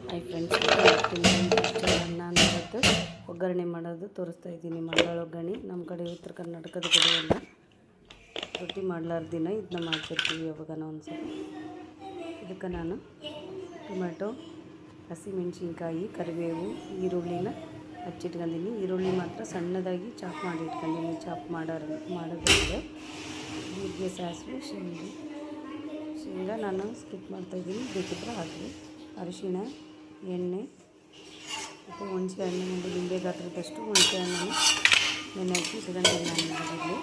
Hi friends, ನಾನು ಇವತ್ತು ಒಗ್ಗರಣೆ ಮಾಡೋದು ತೋರಿಸ್ತಾ ಇದ್ದೀನಿ. ಮಂಡಾಳ ಒಗ್ಗರಣೆ ನಮ್ಮ ಕಡೆ ಉತ್ತರ ಕರ್ನಾಟಕದ ಕಡೆ ಎಲ್ಲ ರೊಟ್ಟಿ ಮಾಡ್ಲಾರ್ದ ದಿನ ಇದನ್ನ ಮಾಡ್ತಿರ್ತೀವಿ. ಯಾವಾಗನ ಒಂದ್ಸಲ ಇದಕ್ಕೆ ನಾನು ಟೊಮೆಟೊ, ಹಸಿಮೆಣ್ಸಿನ್ಕಾಯಿ, ಕರಿಬೇವು, ಈರುಳ್ಳಿನ ಹಚ್ಚಿಟ್ಕೊಂಡಿನಿ. ಈರುಳ್ಳಿ ಮಾತ್ರ ಸಣ್ಣದಾಗಿ ಚಾಪ್ ಮಾಡಿ ಇಟ್ಕೊಂಡಿನಿ. ಚಾಪ್ ಮಾಡೋದ್ರಿಂದ ಜೀರಿಗೆ, ಸಾಸಿವೆ, ಶೇಂಗಾ ನಾನು ಸ್ಕಿಪ್ ಮಾಡ್ತಾಯಿದ್ದೀನಿ. ಬೇಕಿದ್ರೆ ಹಾಕಿ. ಅರಿಶಿಣ, ಎಣ್ಣೆ ಮತ್ತು ಹುಣಸೆ ಹಣ್ಣು, ಒಂದು ನಿಂಬೆ ಗಾತ್ರದಷ್ಟು ಹುಣಸೆ ಹಣ್ಣನ್ನು ನೆನೆ ಹಾಕಿ ಇಟ್ಕೊಂಡಿದ್ದೀನಿ. ನಾನು ಇದರಲ್ಲಿ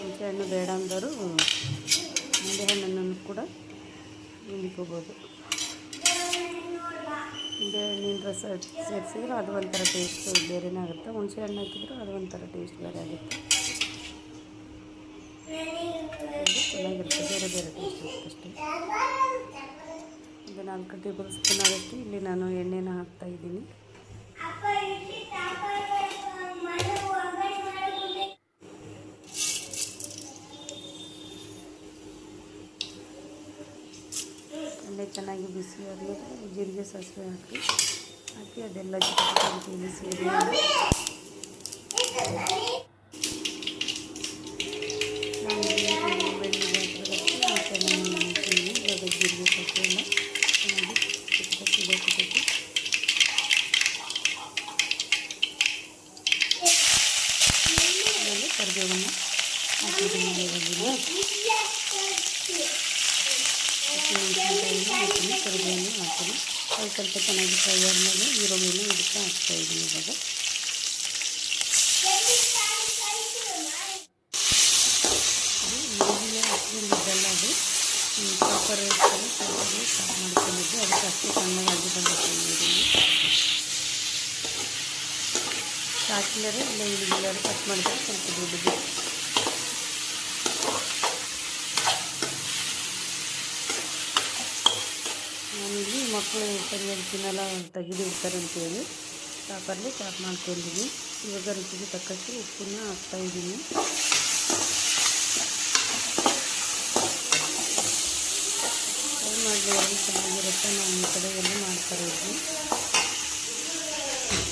ಹುಣಸೆ ಹಣ್ಣು ಬೇಡ ಅಂದರು ನಿಂಬೆ ಹಣ್ಣನ್ನು ಕೂಡ ಹಿಂಡಿಕೋಬೋದು. ನಿಂಬೆ ಹಣ್ಣಿನ ರಸ ಸೇರಿಸಿದ್ರೆ ಅದು ಒಂಥರ ಟೇಸ್ಟ್ ಬೇರೆಯೇ ಆಗುತ್ತೆ. ಹುಣಸೆ ಹಣ್ಣು ಹಾಕಿದ್ರು ಅದು ಒಂಥರ ಟೇಸ್ಟ್ ಬೇರೆ ಆಗುತ್ತೆ. ಚೆನ್ನಾಗಿರುತ್ತೆ, ಬೇರೆ ಬೇರೆ ಟೇಸ್ಟ್ ಇರುತ್ತೆ ಅಷ್ಟೇ. ಒಂದು 4 ಟೇಬಲ್ ಸ್ಪೂನ್ ಆದಷ್ಟು ಇಲ್ಲಿ ನಾನು ಎಣ್ಣೆನ ಹಾಕ್ತಾಯಿದ್ದೀನಿ. ಎಣ್ಣೆ ಚೆನ್ನಾಗಿ ಬಿಸಿ ಆದಮೇಲೆ ಜೀರಿಗೆ, ಸಾಸಿವೆ ಹಾಕಿ ಅದೆಲ್ಲ ಜೊತೆ ಬಿಸಿ ಜೀರಿಗೆ ಸಾಸಿವೆ ಎಲ್ಲ ಚೆನ್ನಾಗಿ ಆಮೇಲೆ ಕರಿಬೇವನ್ನು ಹಾಕಿದ್ದೀನಿ. ಹಸಿಮೆಣಸಿನಕಾಯಿನ ಹಾಕಿದ್ದೀನಿ, ಕರಿಬೇವನ್ನು ಹಾಕ್ತೀನಿ. ಅದು ಸ್ವಲ್ಪ ಚೆನ್ನಾಗಿ ಫ್ರೈ ಆದಮೇಲೆ ಈರುಳ್ಳಿನ ಇದಕ್ಕೆ ಹಾಕ್ತಾಯಿದ್ದೀನಿ. ಇವಾಗ ಈರುಳ್ಳಿ ಹಾಕ್ಕೊಂಡಿದ್ದಲ್ಲ, ಅದು ಚಾಪರ್ ಚಾಪ್ ಮಾಡ್ಕೊಂಡಿದ್ದೆ. ಅದಕ್ಕೆ ಅಷ್ಟು ಸಣ್ಣಗಾಗಿ ಬಂದಿತ್ತು ಈರುಳ್ಳಿ. ಹಾಕಿಲ್ಲರೆ ಇಲ್ಲ ಈರುಳ್ಳಿ ಕಟ್ ಮಾಡಿದ್ರೆ ಸ್ವಲ್ಪ ದೊಡ್ಡದು. ನಾನಿಲ್ಲಿ ಮಕ್ಕಳು ಸರಿಯಾಗಿ ತಿನ್ನಲ್ಲ, ತೆಗೆದಿಡ್ತಾರೆ ಅಂತೇಳಿ ಚಾಪರ್ಲಿ ಚಾಪ್ ಮಾಡ್ಕೊಂಡಿದ್ದೀನಿ. ಇವಾಗ ರುಚಿಗೆ ತಕ್ಕಷ್ಟು ಉಪ್ಪನ್ನು ಹಾಕ್ತಾಯಿದ್ದೀನಿ. ಫ್ರೈ ಮಾಡಿದ್ರೆ ಚೆನ್ನಾಗಿರುತ್ತೆ. ನಮ್ಮ ಕಡೆ ಎಲ್ಲ ಮಾಡ್ತಾರೆ. ಇದ್ವಿ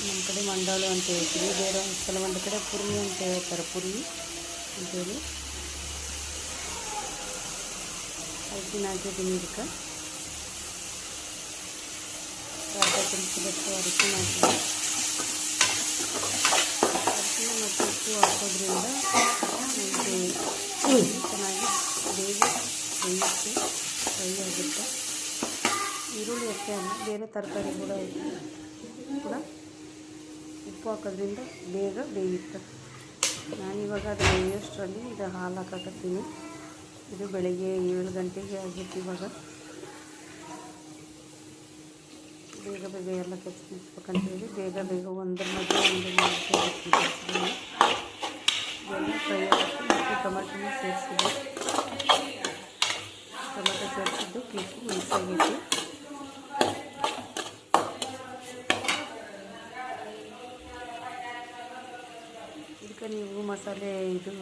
ನಮ್ಮ ಕಡೆ ಮಂಡಾಳು ಅಂತ ಹೇಳ್ತೀವಿ. ಬೇರೆ ಕೆಲವೊಂದು ಕಡೆ ಪುರಿ ಅಂತ ಹೇಳ್ತಾರೆ, ಪುರಿ ಅಂತೇಳಿ. ಅರಿಶಿನ ಹಾಕಿದ್ದೀನಿ. ಇದಕ್ಕೆ ಅರ್ಧ ಚಮಚದಷ್ಟು ಅರಿಶಿನ ಹಾಕಿದ್ದೀನಿ. ಅರಿಶಿನ ಮತ್ತು ಉಪ್ಪು ಹಾಕೋದ್ರಿಂದ ಚೆನ್ನಾಗಿ ಬೇಗ ಬೇಯಿಸಿ ಫ್ರೈ ಆಗುತ್ತೆ. ಈರುಳ್ಳಿ ಅಷ್ಟೇ ಅಲ್ಲ, ಬೇರೆ ತರಕಾರಿ ಕೂಡ ಉಪ್ಪು ಹಾಕೋದ್ರಿಂದ ಬೇಗ ಬೇಯುತ್ತೆ. ನಾನಿವಾಗ ಅದು ಬೇಯೋಷ್ಟರಲ್ಲಿ ಇದು ಹಾಲು ಹಾಕಕತ್ತೀನಿ. ಇದು ಬೆಳಗ್ಗೆ 7 ಗಂಟೆಗೆ ಆಗಿತ್ತು. ಇವಾಗ ಬೇಗ ಬೇಗ ಎಲ್ಲ ಕೆಚ್ಚಿಸ್ಬೇಕಂತೇಳಿ ಬೇಗ ಒಂದ್ರ ಮಧ್ಯೆ ಹಾಕ್ತೀನಿ. ಎಲ್ಲ ಫ್ರೈ ಆಗುತ್ತೆ. ಮತ್ತು ಟೊಮೆಟೊನ ಸೇರಿಸಿದ್ದು ಕ್ಲಿಪ್ಪು ಮಿಕ್ಸಾಗೈತಿ. ಇದಕ್ಕೆ ನೀವು ಮಸಾಲೆ ಇದು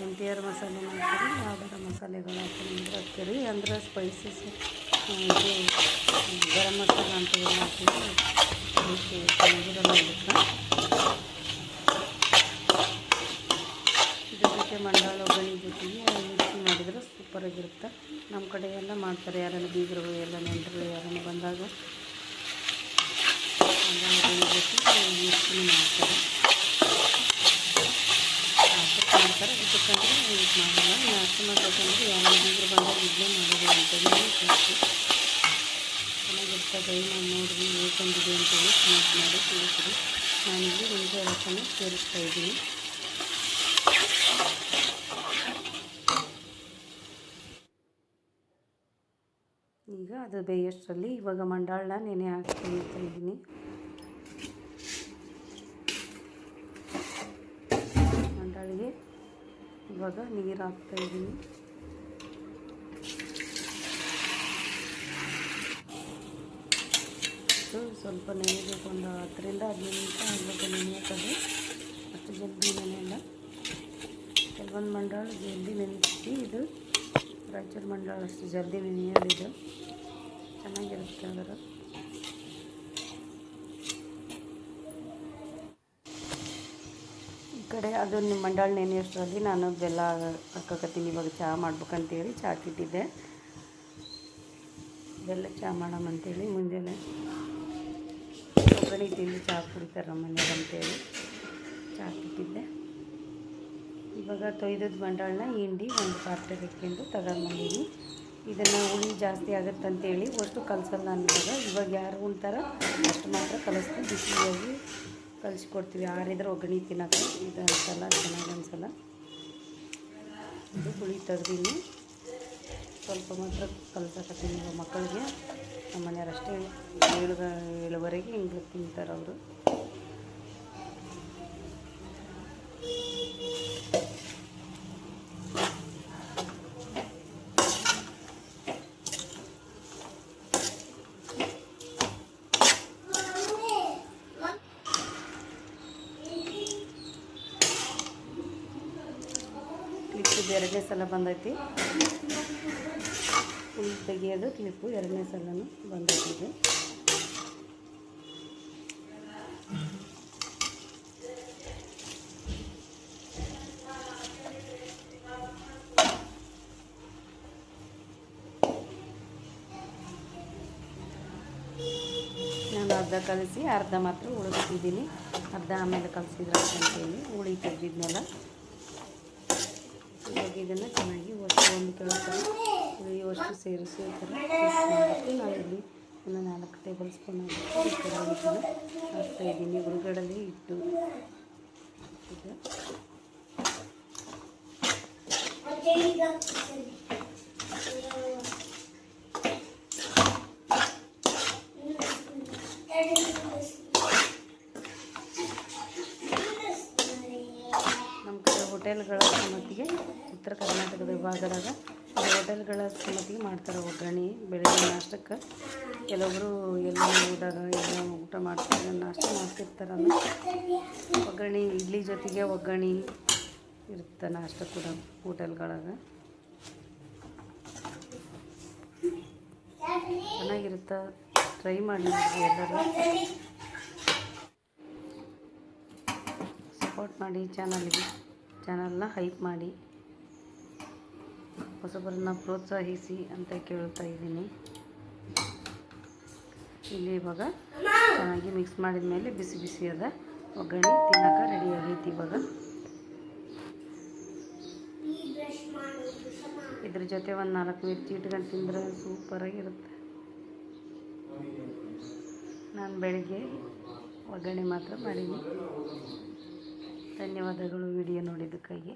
MTR ಮಸಾಲೆ ಹಾಕ್ತೀರಿ, ಯಾವ್ದಾರ ಮಸಾಲೆಗಳು ಹಾಕ್ತೀರಿ ಅಂದರೆ ಸ್ಪೈಸಸ್ ಇದು ಗರಂ ಮಸಾಲ ಅಂತ ಎಲ್ಲ ಹಾಕಿದ್ರೆ ಚೆನ್ನಾಗಿರಲ್ಲ. ಇದ್ರ ಜೊತೆ ಮಂಡಾಳ ಒಗ್ಗರಣೆ ಜೊತೆಗೆ ಮಿಕ್ಸಿ ಮಾಡಿದ್ರೆ ಸೂಪರಾಗಿರುತ್ತೆ. ನಮ್ಮ ಕಡೆ ಎಲ್ಲ ಮಾಡ್ತಾರೆ. ಯಾರನ್ನ ಬೀಗರು ಎಲ್ಲ ನೆಂಟರು ಯಾರನ್ನ ಬಂದಾಗ ಮಂಡಾಳ ಒಗ್ಗರಣೆ ಜೊತೆ ಮಿಕ್ಸಿನ ಮಾಡ್ತಾರೆ. ಇದಕ್ಕಂದ್ರೆ ಯೂಸ್ ಮಾಡಲ್ಲ. ನಾಷ್ಟ ಮಾಡಬೇಕಂದ್ರೆ ಯಾರು ಬೀಗರು ಬಂದಾಗ ಇದನ್ನೇ ಮಾಡೋದು ಅಂತೇಳಿ ಚೆನ್ನಾಗಿರ್ತದೆ. ನಾನು ನೋಡಿರಿ ಹೇಗೆ ಬಂದಿದೆ ಅಂತೇಳಿ ಸ್ನಾಕ್ ಮಾಡಿ ತಿಳಿಸಿರಿ. ನಾನಿಲ್ಲಿ ಹುಣಸೆ ರಸನ ಸೇರಿಸ್ತಾಯಿದ್ದೀನಿ. ಈಗ ಅದು ಬೇಯೋಷ್ಟರಲ್ಲಿ ಇವಾಗ ಮಂಡಾಳನ್ನ ನೆನೆ ಹಾಕ್ತಾಯಿದ್ದೀನಿ. ಮಂಡಾಳಿಗೆ ಇವಾಗ ನೀರು ಹಾಕ್ತಾಯಿದ್ದೀನಿ. ಸ್ವಲ್ಪ ನೆನೆಬೇಕು. ಒಂದು 10ರಿಂದ 15 ನಿಮಿಷ ಆಗಬೇಕು ನೆನೆಯೋದು. ಅಷ್ಟು ಜಲ್ದಿ ನೆನೆಯಲ್ಲ. ಕೆಲವೊಂದು ಮಂಡಾಳು ಜಲ್ದಿ ನೆನೆಸಿ, ಇದು ರಾಯಚೂರು ಮಂಡಾಳು ಅಷ್ಟು ಜಲ್ದಿ ನೆನೆಯೋದಿದೆ. ಕಡೆ ಅದು ನಿಮ್ಮ ಮಂಡಾಳ ನೆನೆಯೋಷ್ಟರಲ್ಲಿ ನಾನು ಬೆಲ್ಲ ಹಾಕಕತ್ತೀನಿ. ಇವಾಗ ಚಹಾ ಮಾಡ್ಬೇಕಂತೇಳಿ ಚಾಕ್ ಇಟ್ಟಿದ್ದೆ. ಬೆಲ್ಲ ಚಹಾ ಮಾಡಮಂತೇಳಿ ಮುಂಜಾನೆ ಒಗ್ಗರಣೆ ತಿಂದು ಚಹಾ ಕುಡಿತಾರೆ ನಮ್ಮ ಮನೆಯವ್ರು ಅಂತೇಳಿ ಚಾಕ್ ಇಟ್ಟಿದ್ದೆ. ಇವಾಗ ತೊಯ್ದದ ಮಂಡಾಳನ್ನ ಹಿಂಡಿ ಒಂದು ಪಾತ್ರೆಗೆ ಹಾಕ್ಕೊಂಡು ತಗೊಂಡ್ಬಂದೀನಿ. ಇದನ್ನು ಹುಳಿ ಜಾಸ್ತಿ ಆಗುತ್ತಂತೇಳಿ ಅಷ್ಟು ಕಲಸಲ್ಲ ನಾನು. ಇವಾಗ ಯಾರು ಉಣ್ತಾರೋ ಅಷ್ಟು ಮಾತ್ರ ಕಲಿಸ್ತೀವಿ, ಬಿಸಿಯಾಗಿ ಕಲಿಸ್ಕೊಡ್ತೀವಿ. ಆರಿದ್ರೆ ಒಗ್ಗರಣೆ ತಿನ್ನೋಕೆ ಇದು ಅನಿಸಲ್ಲ, ಚೆನ್ನಾಗಿ ಅನಿಸಲ್ಲ. ಇದು ಹುಳಿ ತೆಗ್ದೀನಿ, ಸ್ವಲ್ಪ ಮಾತ್ರ ಕಲಸಕತ್ತೀನಿ. ಇವಾಗ ಮಕ್ಕಳಿಗೆ ನಮ್ಮ ಮನೆಯವ್ರು ಅಷ್ಟೇ 7:30 ಹಿಂಗೆ ತಿಂತಾರೆ ಅವರು. ಕ್ಲಿಪ್ಪು 2ನೇ ಸಲ ಬಂದೈತಿ. ಫುಲ್ ತೆಗಿಯೋದು ಕ್ಲಿಪ್ಪು 2ನೇ ಸಲನೂ ಬಂದೈತಿ. ನಾನು ಅರ್ಧ ಕಲಿಸಿ ಅರ್ಧ ಮಾತ್ರ ಉಳಿಸ್ತಿದ್ದೀನಿ. ಅರ್ಧ ಆಮೇಲೆ ಕಲಿಸಿದ್ರೆ ಅಂತೇಳಿ ಹುಳಿ ತೆಗೆದಿದ್ನೆಲ್ಲ. ಇವಾಗ ಇದನ್ನು ಚೆನ್ನಾಗಿ ಒಂದು ಕೆಳಗೆ ಉಳಿಯುವಷ್ಟು ಸೇರಿಸಿ ಈ ಥರ ಮಾಡಬೇಕು. ನಾನಿಲ್ಲಿ ಒಂದು 4 ಟೇಬಲ್ ಸ್ಪೂನ್ ಹಾಕ್ತಾಯಿದ್ದೀನಿ. ಹುಡುಗಡಲೆ ಹಿಟ್ಟು ಇದೆ. ನಮ್ಮ ಕಡೆ ಹೋಟೆಲ್ಗಳ ಸಮ್ಮತಿಗೆ ಉತ್ತರ ಕರ್ನಾಟಕದ ಭಾಗದಾಗ ಹೋಟೆಲ್ಗಳ ಸಮ್ಮತಿಗೆ ಮಾಡ್ತಾರೆ ಒಗ್ಗರಣೆ. ಬೆಳಗ್ಗೆ ನಾಷ್ಟಕ್ಕೆ ಕೆಲವೊಬ್ಬರು ಎಲ್ಲ ಹೋದಾಗ ಎಲ್ಲ ಊಟ ಮಾಡ್ತಾರೆ, ನಾಷ್ಟ ಮಾಡ್ತಿರ್ತಾರಲ್ಲ. ಒಗ್ಗರಣೆ ಇಡ್ಲಿ ಜೊತೆಗೆ ಒಗ್ಗರಣೆ ಇರುತ್ತೆ ನಾಷ್ಟ ಕೂಡ ಹೋಟೆಲ್ಗಳಾಗ. ಚೆನ್ನಾಗಿರುತ್ತೆ, ಟ್ರೈ ಮಾಡಿ ಎಲ್ಲರೂ. ಸಪೋರ್ಟ್ ಮಾಡಿ ಚಾನಲ್ನ ಹೈಪ್ ಮಾಡಿ, ಹೊಸಬರನ್ನ ಪ್ರೋತ್ಸಾಹಿಸಿ ಅಂತ ಕೇಳ್ತಾ ಇದ್ದೀನಿ. ಇಲ್ಲಿ ಇವಾಗ ಚೆನ್ನಾಗಿ ಮಿಕ್ಸ್ ಮಾಡಿದ ಮೇಲೆ ಬಿಸಿ ಬಿಸಿ ಅದ ಒಗ್ಗರಣೆ ತಿನ್ನೋಕೆ ರೆಡಿ ಆಗೈತಿ. ಇವಾಗ ಇದ್ರ ಜೊತೆ ಒಂದು 4 ಮಿರ್ಚಿ ಇಟ್ಕೊಂಡು ತಿಂದ್ರೆ ಸೂಪರಾಗಿರುತ್ತೆ. ನಾನು ಬೆಳಗ್ಗೆ ಒಗ್ಗರಣೆ ಮಾತ್ರ ಮಾಡೀನಿ. ಧನ್ಯವಾದಗಳು ವಿಡಿಯೋ ನೋಡಿದ್ದಕ್ಕಾಗಿ.